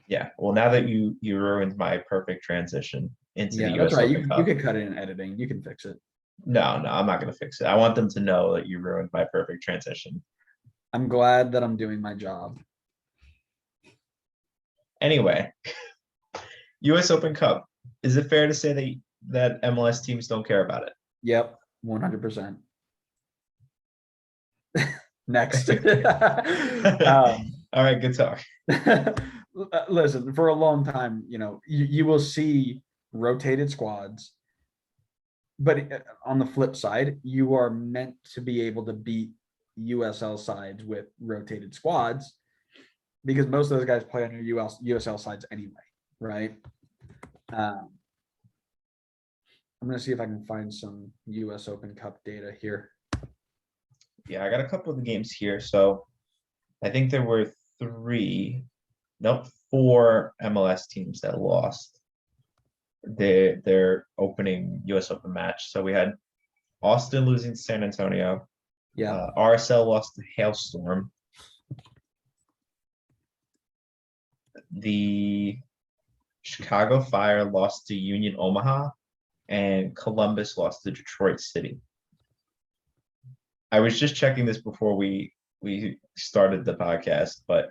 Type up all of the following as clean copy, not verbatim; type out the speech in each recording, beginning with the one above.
Yeah. Well, now that you ruined my perfect transition into the Yeah, that's US right. Open You Cup. could cut it in editing. You can fix it. No, no, I'm not gonna fix it. I want them to know that you ruined my perfect transition. I'm glad that I'm doing my job. Anyway, US Open Cup. Is it fair to say that MLS teams don't care about Yep, 100%. Next. it? All right, good talk. Listen, for a long time, you will see rotated squads, but on the flip side, you are meant to be able to beat USL sides with rotated squads because most of those guys play on your USL sides anyway, right? I'm going to see if I can find some US Open Cup data here. Yeah, I got a couple of the games here. So I think there were four MLS teams that lost their opening US Open match. So we had Austin losing to San Antonio. Yeah. RSL lost to Hailstorm. The Chicago Fire lost to Union Omaha, and Columbus lost to Detroit City. I was just checking this before we started the podcast, but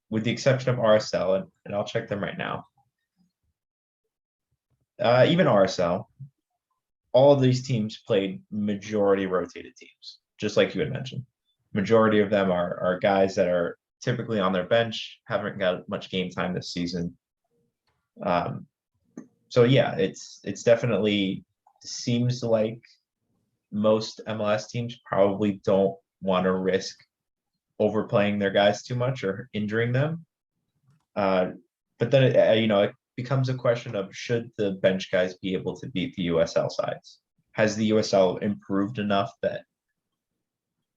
with the exception of RSL, and I'll check them right now. Even RSL, all of these teams played majority rotated teams, just like you had mentioned. Majority of them are guys that are typically on their bench, haven't got much game time this season. So yeah, it's definitely seems like most MLS teams probably don't want to risk overplaying their guys too much or injuring them. But then it becomes a question of should the bench guys be able to beat the USL sides? Has the USL improved enough that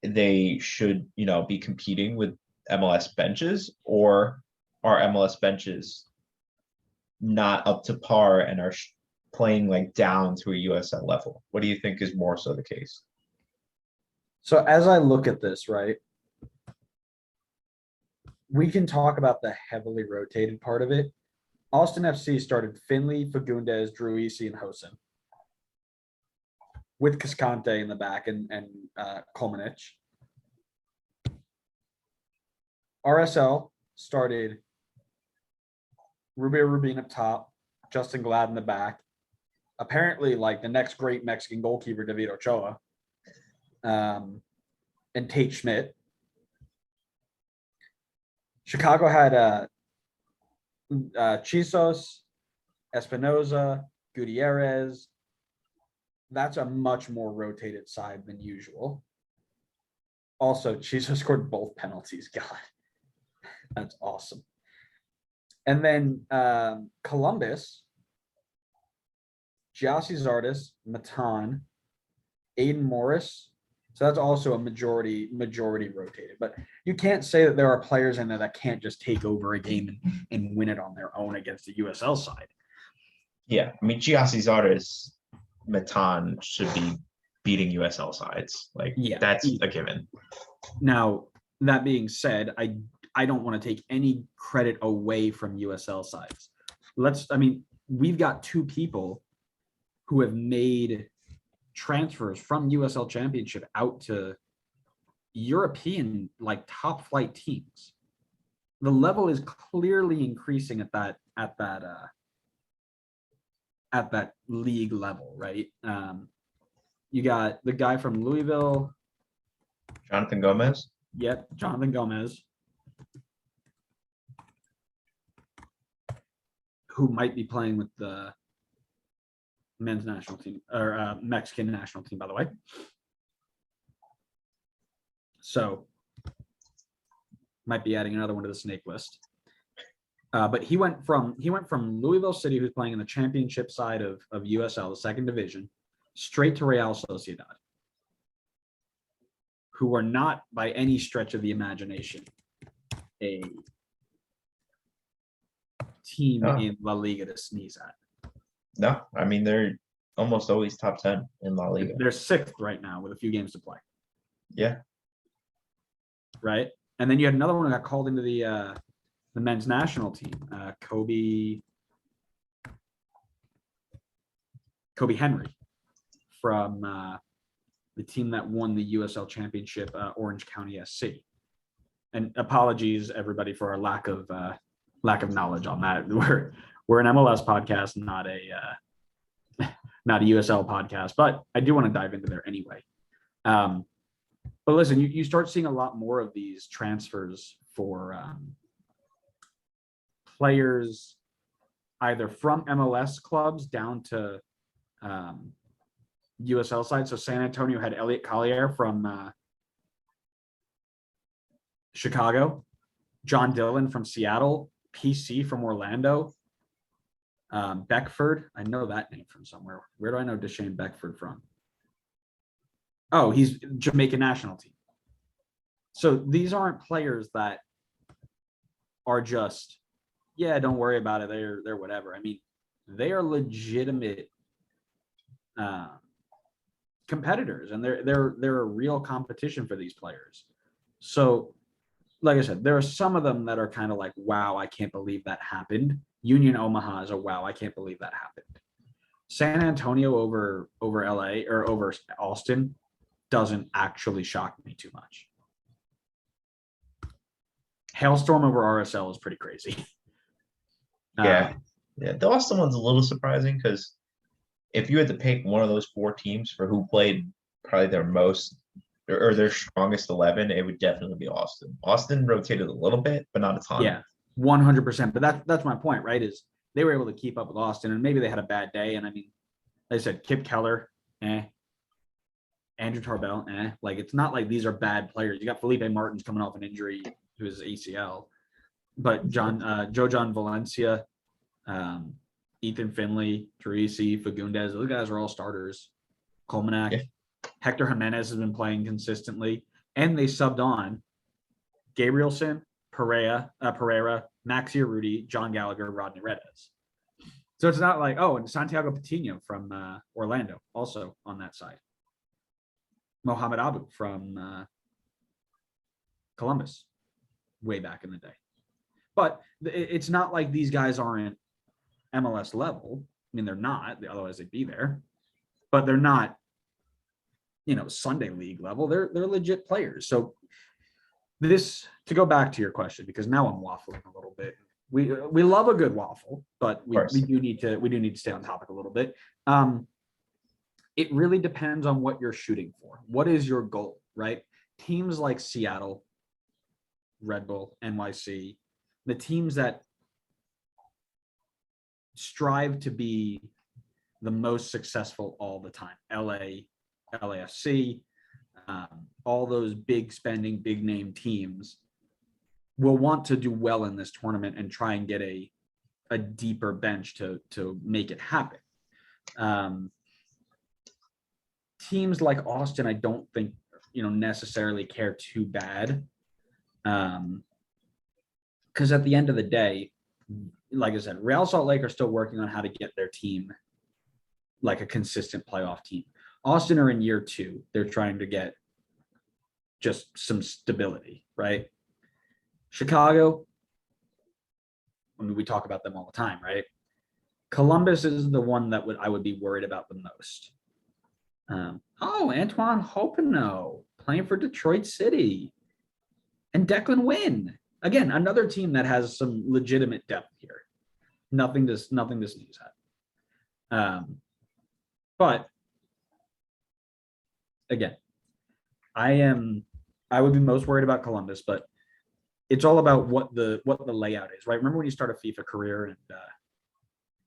they should, be competing with MLS benches, or are MLS benches not up to par and are playing like down to a USL level? What do you think is more so the case? So as I look at this, right, we can talk about the heavily rotated part of it. Austin FC started Finley, Fagundes, Druisi, and Hosen, with Cascante in the back and Kolmanich. RSL started Rubio Rubin up top, Justin Glad in the back. Apparently, like the next great Mexican goalkeeper, David Ochoa, and Tate Schmidt. Chicago had Chisos, Espinoza, Gutierrez. That's a much more rotated side than usual. Also, Chisos scored both penalties. God, that's awesome. And then Columbus, Giassi Zardes, Matan, Aiden Morris. So that's also a majority rotated. But you can't say that there are players in there that can't just take over a game and win it on their own against the USL side. Yeah, I mean, Giassi Zardes, Matan should be beating USL sides. Like, yeah, that's a given. Now, that being said, I don't want to take any credit away from USL sides. We've got two people who have made transfers from USL Championship out to European, like, top flight teams. The level is clearly increasing at that league level, right? You got the guy from Louisville, Jonathan Gomez. Yep, Jonathan Gomez, who might be playing with the men's national team or Mexican national team, by the way. So might be adding another one to the snake list. But he went from Louisville City, who's playing in the championship side of USL, the second division, straight to Real Sociedad, who are not by any stretch of the imagination a team in La Liga to sneeze at. No, I mean, they're almost always top 10 in La Liga. They're sixth right now with a few games to play. Yeah. Right. And then you had another one that got called into the the men's national team, Kobe Henry from the team that won the USL championship, Orange County SC. And apologies everybody for our lack of knowledge on that. We're an MLS podcast, not a USL podcast, but I do want to dive into there anyway. But listen, you start seeing a lot more of these transfers for players either from MLS clubs down to USL side. So San Antonio had Elliot Collier from Chicago, John Dillon from Seattle, PC from Orlando, Beckford. I know that name from somewhere. Where do I know Deshane Beckford from? Oh, he's Jamaican national team. So these aren't players that are just, yeah, don't worry about it. They're whatever. I mean, they are legitimate competitors, and they're a real competition for these players. So, like I said, there are some of them that are kind of like, wow, I can't believe that happened. Union Omaha is a wow, I can't believe that happened. San Antonio over LA or over Austin doesn't actually shock me too much. Hailstorm over RSL is pretty crazy. Yeah. The Austin one's a little surprising because if you had to pick one of those four teams for who played probably their most or their strongest 11, it would definitely be Austin. Austin rotated a little bit, but not a ton. Yeah, 100%. But that's my point, right? Is they were able to keep up with Austin, and maybe they had a bad day. And I mean, like I said, Kip Keller, Andrew Tarbell, like it's not like these are bad players. You got Felipe Martins coming off an injury to his ACL, but Joe John Valencia, Ethan Finley, Teresi, Fagundes, those guys are all starters. Colmanac, Hector Jimenez has been playing consistently, and they subbed on Gabrielson, Pereira, Maxi Arruti, John Gallagher, Rodney Redes. So it's not like, oh, and Santiago Patino from Orlando also on that side. Mohamed Abu from Columbus way back in the day. But it's not like these guys aren't MLS level. I mean, they're not, otherwise they'd be there. But they're not, Sunday league level. They're legit players. So this, to go back to your question, because now I'm waffling a little bit. We love a good waffle, but we do need to stay on topic a little bit. It really depends on what you're shooting for. What is your goal, right? Teams like Seattle, Red Bull, NYC, the teams that strive to be the most successful all the time, LAFC, all those big spending, big name teams will want to do well in this tournament and try and get a deeper bench to make it happen. Teams like Austin, I don't think, necessarily care too bad. Because at the end of the day, like I said, Real Salt Lake are still working on how to get their team like a consistent playoff team. Austin are in year 2. They're trying to get just some stability, right? Chicago, I mean, we talk about them all the time, right? Columbus is the one that I would be worried about the most. Antoine Hopino playing for Detroit City, and Declan Wynn. Again, another team that has some legitimate depth here. Nothing to sneeze at. But again, I would be most worried about Columbus, but it's all about what the layout is, right? Remember when you start a FIFA career and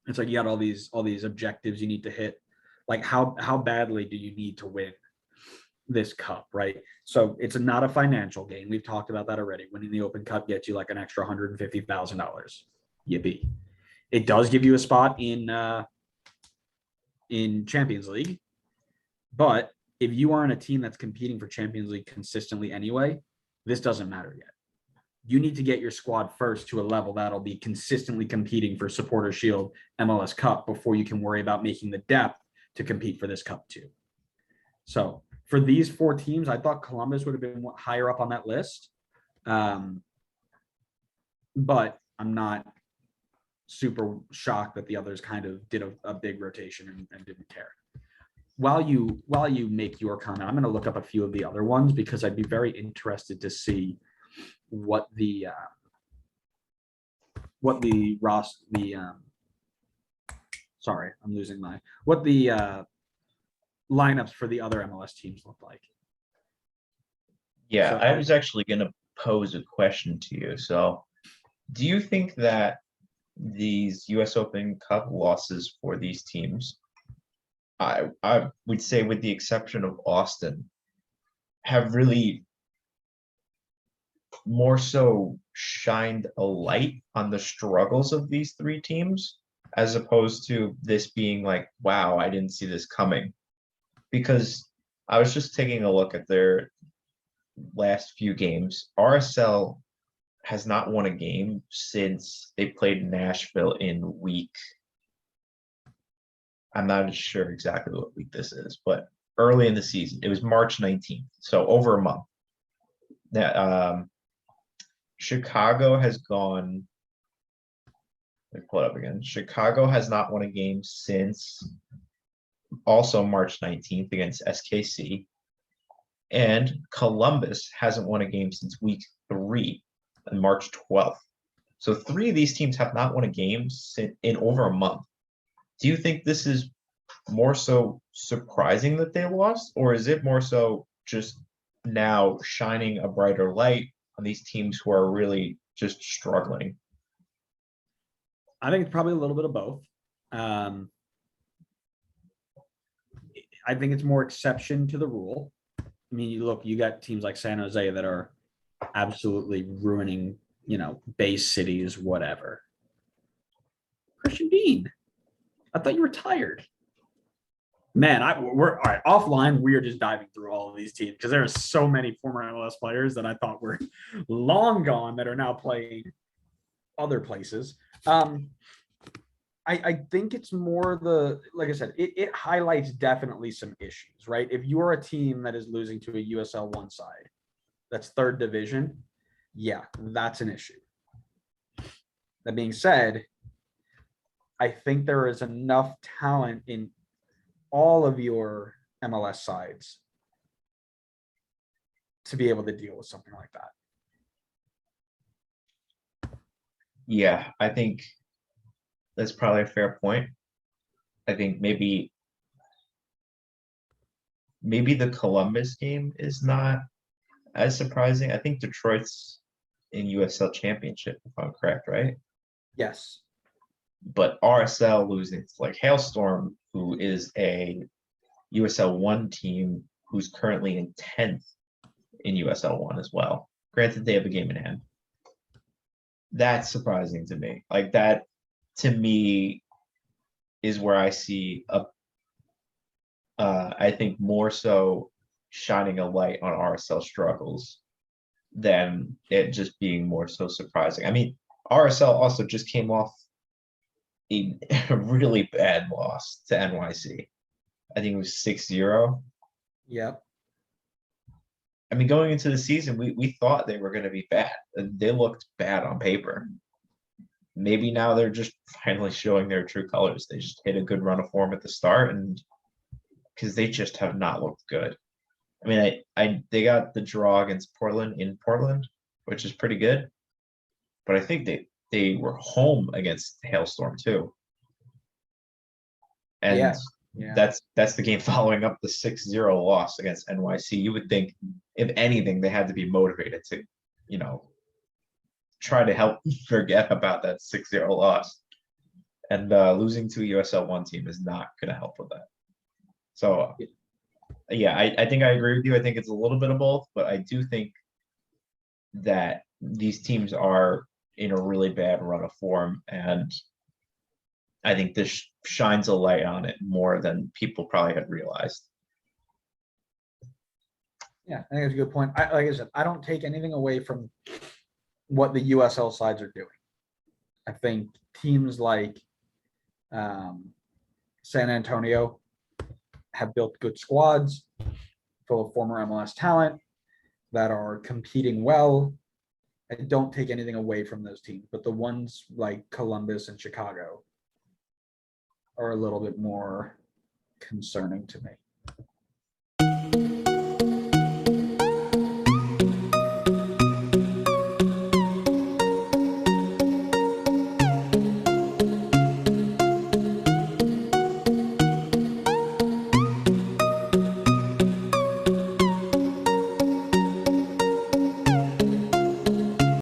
it's like you got all these objectives you need to hit. Like how badly do you need to win this cup, right? So it's not a financial gain. We've talked about that already. Winning the Open Cup gets you like an extra $150,000. Yippee! It does give you a spot in Champions League, but if you aren't a team that's competing for Champions League consistently anyway, this doesn't matter yet. You need to get your squad first to a level that'll be consistently competing for Supporter Shield, MLS Cup before you can worry about making the depth to compete for this cup too. So for these 4 teams, I thought Columbus would have been higher up on that list. but I'm not super shocked that the others kind of did a big rotation and didn't care. While you make your comment, I'm going to look up a few of the other ones because I'd be very interested to see what the sorry, I'm losing my what the lineups for the other MLS teams look like. Yeah, So I was actually going to pose a question to you. So, do you think that these US Open Cup losses for these teams, I would say with the exception of Austin, have really more so shined a light on the struggles of these three teams, as opposed to this being like, wow, I didn't see this coming. Because I was just taking a look at their last few games. RSL has not won a game since they played Nashville in week. I'm not sure exactly what week this is, but early in the season, it was March 19th, so over a month. Now, Chicago has gone. Let me pull it up again. Chicago has not won a game since also March 19th against SKC. And Columbus hasn't won a game since week 3 on March 12th. So 3 of these teams have not won a game in over a month. Do you think this is more so surprising that they lost, or is it more so just now shining a brighter light on these teams who are really just struggling? I think it's probably a little bit of both. I think it's more exception to the rule. I mean, you got teams like San Jose that are absolutely ruining, base cities, whatever. Christian Dean, I thought you were tired. Man, we're all right. Offline, we are just diving through all of these teams because there are so many former MLS players that I thought were long gone that are now playing other places. I think it's more like I said, it highlights definitely some issues, right? If you are a team that is losing to a USL 1 side, that's third division, yeah, that's an issue. That being said, I think there is enough talent in all of your MLS sides to be able to deal with something like that. Yeah, I think that's probably a fair point. I think maybe the Columbus game is not as surprising. I think Detroit's in USL Championship, if I'm correct, right? Yes. But RSL losing to like Hailstorm, who is a USL 1 team who's currently in 10th in USL 1 as well. Granted, they have a game in hand. That's surprising to me. Like that, to me, is where I see I think more so shining a light on RSL struggles than it just being more so surprising. I mean, RSL also just came off a really bad loss to NYC. I think it was 6-0. Yep. I mean, going into the season, we thought they were going to be bad. They looked bad on paper. Maybe now they're just finally showing their true colors. They just hit a good run of form at the start, and because they just have not looked good. I mean, they got the draw against Portland in Portland, which is pretty good. But I think they were home against Hailstorm too. And yeah. that's the game following up the 6-0 loss against NYC. You would think, if anything, they had to be motivated to, try to help forget about that 6-0 loss. And losing to a USL 1 team is not going to help with that. So, yeah, I think I agree with you. I think it's a little bit of both, but I do think that these teams are in a really bad run of form, and I think this shines a light on it more than people probably had realized. Yeah, I think that's a good point. Like I said, I don't take anything away from what the USL sides are doing. I think teams like San Antonio have built good squads full of former MLS talent that are competing well. I don't take anything away from those teams, but the ones like Columbus and Chicago are a little bit more concerning to me.